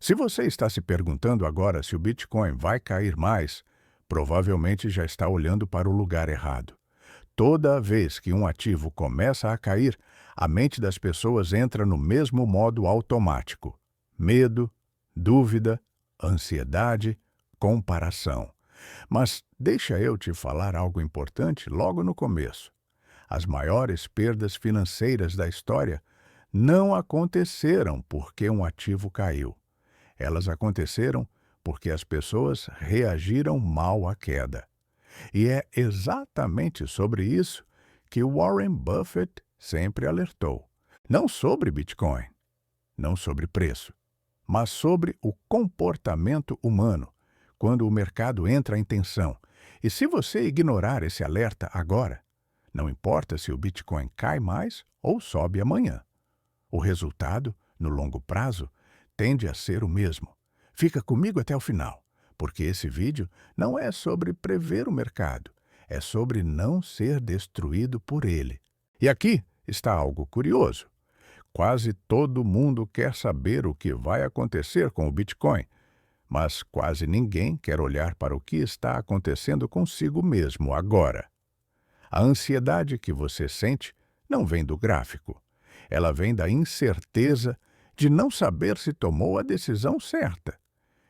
Se você está se perguntando agora se o Bitcoin vai cair mais, provavelmente já está olhando para o lugar errado. Toda vez que um ativo começa a cair, a mente das pessoas entra no mesmo modo automático: medo, dúvida, ansiedade, comparação. Mas deixa eu te falar algo importante logo no começo. As maiores perdas financeiras da história não aconteceram porque um ativo caiu. Elas aconteceram porque as pessoas reagiram mal à queda. E é exatamente sobre isso que Warren Buffett sempre alertou. Não sobre Bitcoin, não sobre preço, mas sobre o comportamento humano quando o mercado entra em tensão. E se você ignorar esse alerta agora, não importa se o Bitcoin cai mais ou sobe amanhã. O resultado, no longo prazo, tende a ser o mesmo. Fica comigo até o final, porque esse vídeo não é sobre prever o mercado, é sobre não ser destruído por ele. E aqui está algo curioso. Quase todo mundo quer saber o que vai acontecer com o Bitcoin, mas quase ninguém quer olhar para o que está acontecendo consigo mesmo agora. A ansiedade que você sente não vem do gráfico. Ela vem da incerteza de não saber se tomou a decisão certa.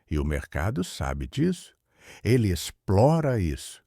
E o mercado sabe disso. Ele explora isso.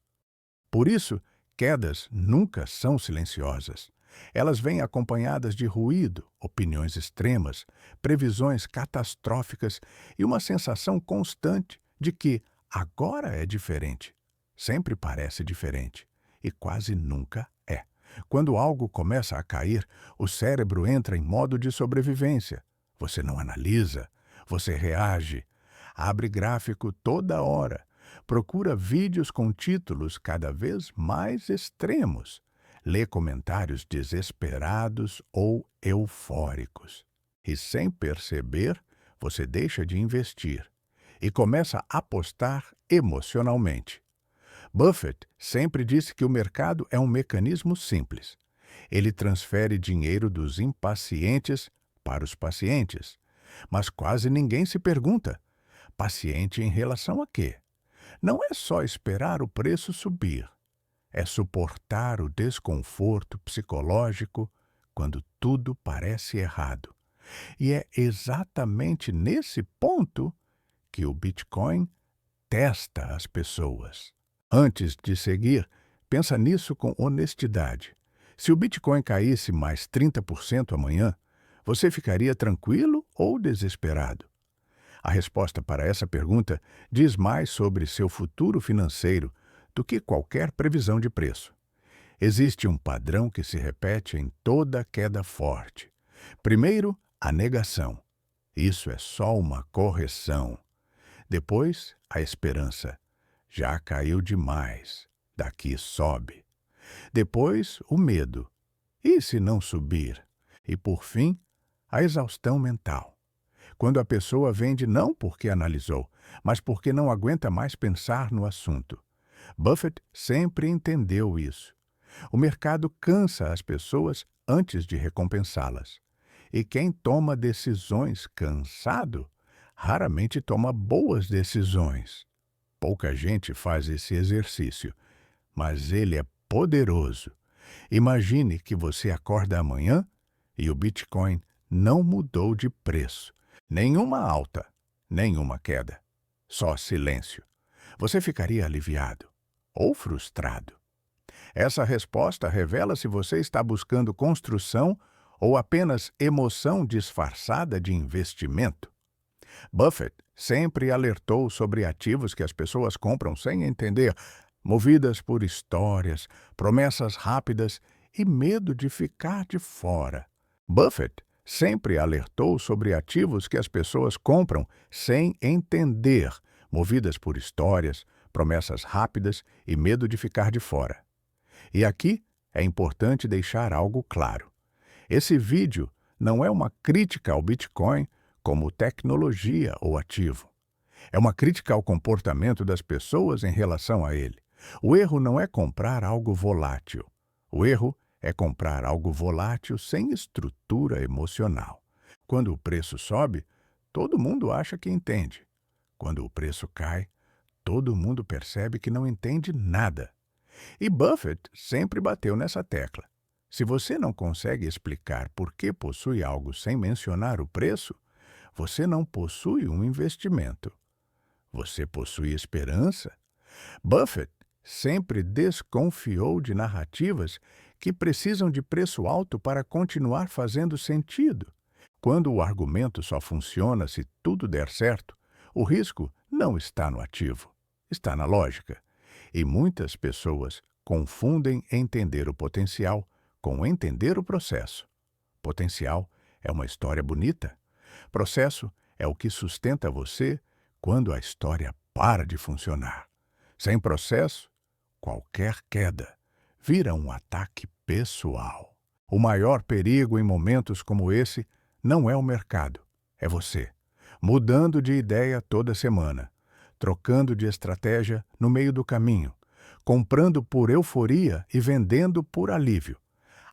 Por isso, quedas nunca são silenciosas. Elas vêm acompanhadas de ruído, opiniões extremas, previsões catastróficas e uma sensação constante de que agora é diferente. Sempre parece diferente e quase nunca é. Quando algo começa a cair, o cérebro entra em modo de sobrevivência. Você não analisa, você reage. Abre gráfico toda hora. Procura vídeos com títulos cada vez mais extremos. Lê comentários desesperados ou eufóricos. E sem perceber, você deixa de investir e começa a apostar emocionalmente. Buffett sempre disse que o mercado é um mecanismo simples. Ele transfere dinheiro dos impacientes para os pacientes. Mas quase ninguém se pergunta: paciente em relação a quê? Não é só esperar o preço subir. É suportar o desconforto psicológico quando tudo parece errado. E é exatamente nesse ponto que o Bitcoin testa as pessoas. Antes de seguir, pensa nisso com honestidade. Se o Bitcoin caísse mais 30% amanhã, você ficaria tranquilo ou desesperado? A resposta para essa pergunta diz mais sobre seu futuro financeiro do que qualquer previsão de preço. Existe um padrão que se repete em toda queda forte. Primeiro, a negação. Isso é só uma correção. Depois, a esperança. Já caiu demais. Daqui sobe. Depois, o medo. E se não subir? E, por fim, a exaustão mental. Quando a pessoa vende não porque analisou, mas porque não aguenta mais pensar no assunto. Buffett sempre entendeu isso. O mercado cansa as pessoas antes de recompensá-las. E quem toma decisões cansado, raramente toma boas decisões. Pouca gente faz esse exercício, mas ele é poderoso. Imagine que você acorda amanhã e o Bitcoin não mudou de preço. Nenhuma alta, nenhuma queda. Só silêncio. Você ficaria aliviado ou frustrado? Essa resposta revela se você está buscando construção ou apenas emoção disfarçada de investimento. Buffett sempre alertou sobre ativos que as pessoas compram sem entender, movidas por histórias, promessas rápidas e medo de ficar de fora. Buffett sempre alertou sobre ativos que as pessoas compram sem entender, movidas por histórias, promessas rápidas e medo de ficar de fora. E aqui é importante deixar algo claro. Esse vídeo não é uma crítica ao Bitcoin como tecnologia ou ativo. É uma crítica ao comportamento das pessoas em relação a ele. O erro não é comprar algo volátil. O erro é comprar algo volátil sem estrutura emocional. Quando o preço sobe, todo mundo acha que entende. Quando o preço cai, todo mundo percebe que não entende nada. E Buffett sempre bateu nessa tecla. Se você não consegue explicar por que possui algo sem mencionar o preço, você não possui um investimento. Você possui esperança? Buffett sempre desconfiou de narrativas que precisam de preço alto para continuar fazendo sentido. Quando o argumento só funciona se tudo der certo, o risco não está no ativo, está na lógica. E muitas pessoas confundem entender o potencial com entender o processo. Potencial é uma história bonita. Processo é o que sustenta você quando a história para de funcionar. Sem processo, qualquer queda vira um ataque pessoal. O maior perigo em momentos como esse não é o mercado, é você, mudando de ideia toda semana, trocando de estratégia no meio do caminho, comprando por euforia e vendendo por alívio.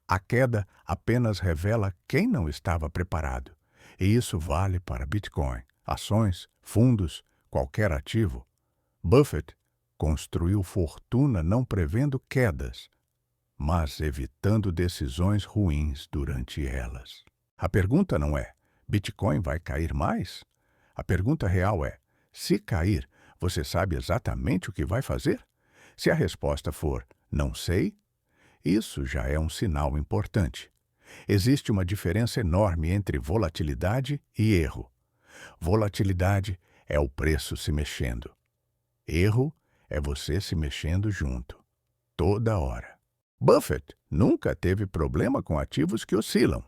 A queda apenas revela quem não estava preparado. E isso vale para Bitcoin, ações, fundos, qualquer ativo. Buffett construiu fortuna não prevendo quedas, mas evitando decisões ruins durante elas. A pergunta não é: Bitcoin vai cair mais? A pergunta real é: se cair, você sabe exatamente o que vai fazer? Se a resposta for não sei, isso já é um sinal importante. Existe uma diferença enorme entre volatilidade e erro. Volatilidade é o preço se mexendo. Erro é você se mexendo junto, toda hora. Buffett nunca teve problema com ativos que oscilam.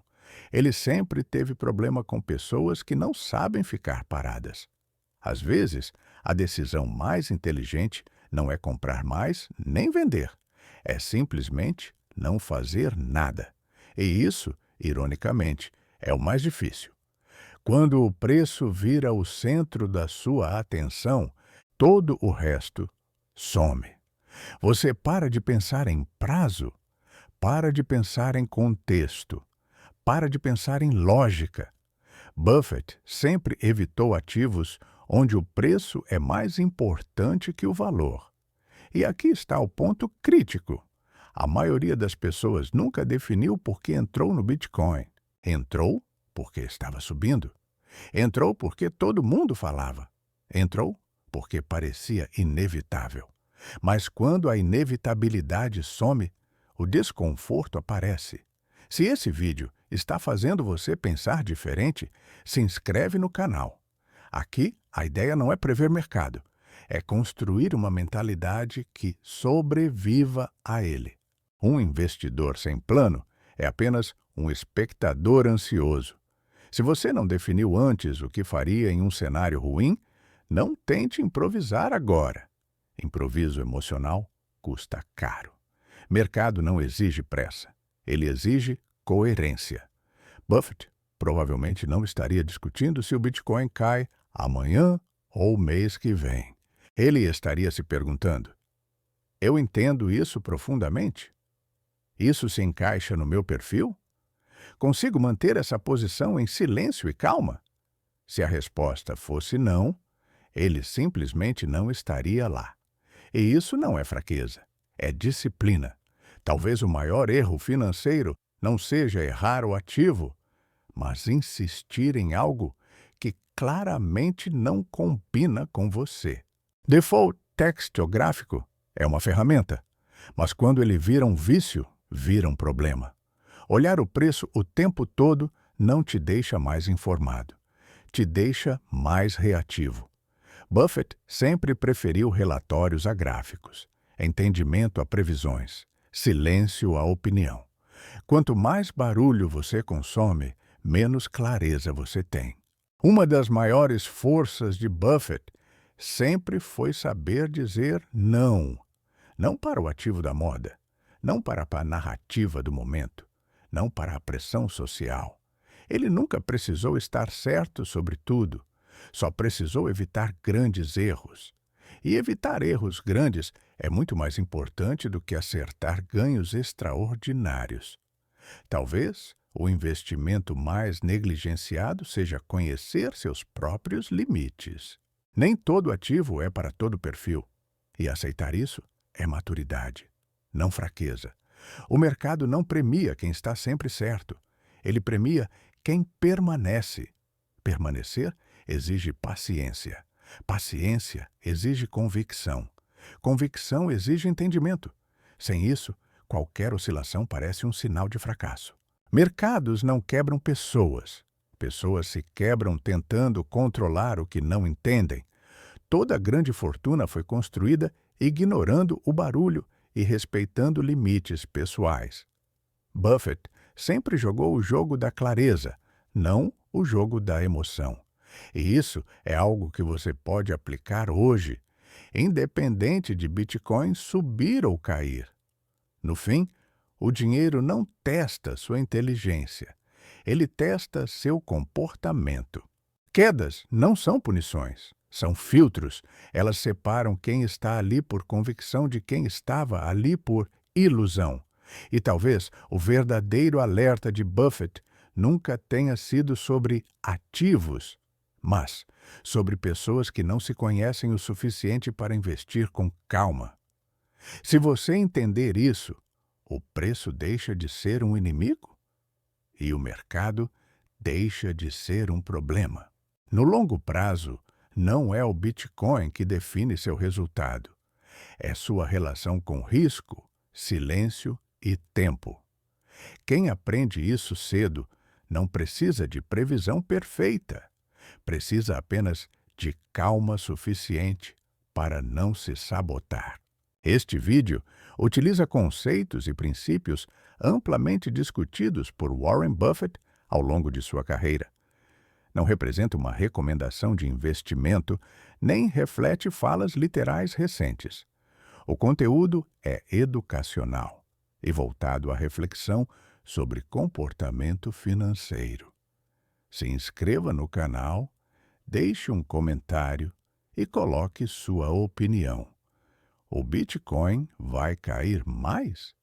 Ele sempre teve problema com pessoas que não sabem ficar paradas. Às vezes, a decisão mais inteligente não é comprar mais nem vender. É simplesmente não fazer nada. E isso, ironicamente, é o mais difícil. Quando o preço vira o centro da sua atenção, todo o resto some. Você para de pensar em prazo, para de pensar em contexto, para de pensar em lógica. Buffett sempre evitou ativos onde o preço é mais importante que o valor. E aqui está o ponto crítico. A maioria das pessoas nunca definiu por que entrou no Bitcoin. Entrou porque estava subindo. Entrou porque todo mundo falava. Entrou porque parecia inevitável. Mas quando a inevitabilidade some, o desconforto aparece. Se esse vídeo está fazendo você pensar diferente, se inscreve no canal. Aqui, a ideia não é prever mercado, é construir uma mentalidade que sobreviva a ele. Um investidor sem plano é apenas um espectador ansioso. Se você não definiu antes o que faria em um cenário ruim, não tente improvisar agora. Improviso emocional custa caro. Mercado não exige pressa, ele exige coerência. Buffett provavelmente não estaria discutindo se o Bitcoin cai amanhã ou mês que vem. Ele estaria se perguntando: eu entendo isso profundamente? Isso se encaixa no meu perfil? Consigo manter essa posição em silêncio e calma? Se a resposta fosse não, ele simplesmente não estaria lá. E isso não é fraqueza, é disciplina. Talvez o maior erro financeiro não seja errar o ativo, mas insistir em algo que claramente não combina com você. Default textográfico é uma ferramenta, mas quando ele vira um vício, vira um problema. Olhar o preço o tempo todo não te deixa mais informado, te deixa mais reativo. Buffett sempre preferiu relatórios a gráficos, entendimento a previsões, silêncio a opinião. Quanto mais barulho você consome, menos clareza você tem. Uma das maiores forças de Buffett sempre foi saber dizer não. Não para o ativo da moda, não para a narrativa do momento, não para a pressão social. Ele nunca precisou estar certo sobre tudo, só precisou evitar grandes erros. E evitar erros grandes é muito mais importante do que acertar ganhos extraordinários. Talvez O investimento mais negligenciado seja conhecer seus próprios limites. Nem todo ativo é para todo perfil. E aceitar isso é maturidade, não fraqueza. O mercado não premia quem está sempre certo. Ele premia quem permanece. Permanecer exige paciência. Paciência exige convicção. Convicção exige entendimento. Sem isso, qualquer oscilação parece um sinal de fracasso. Mercados não quebram pessoas. Pessoas se quebram tentando controlar o que não entendem. Toda grande fortuna foi construída ignorando o barulho e respeitando limites pessoais. Buffett sempre jogou o jogo da clareza, não o jogo da emoção. E isso é algo que você pode aplicar hoje, independente de Bitcoin subir ou cair. No fim, o dinheiro não testa sua inteligência, ele testa seu comportamento. Quedas não são punições, são filtros. Elas separam quem está ali por convicção de quem estava ali por ilusão. E talvez o verdadeiro alerta de Buffett nunca tenha sido sobre ativos, mas sobre pessoas que não se conhecem o suficiente para investir com calma. Se você entender isso, o preço deixa de ser um inimigo e o mercado deixa de ser um problema. No longo prazo, não é o Bitcoin que define seu resultado. É sua relação com risco, silêncio e tempo. Quem aprende isso cedo não precisa de previsão perfeita. Precisa apenas de calma suficiente para não se sabotar. Este vídeo utiliza conceitos e princípios amplamente discutidos por Warren Buffett ao longo de sua carreira. Não representa uma recomendação de investimento, nem reflete falas literais recentes. O conteúdo é educacional e voltado à reflexão sobre comportamento financeiro. Se inscreva no canal, deixe um comentário e coloque sua opinião. O Bitcoin vai cair mais?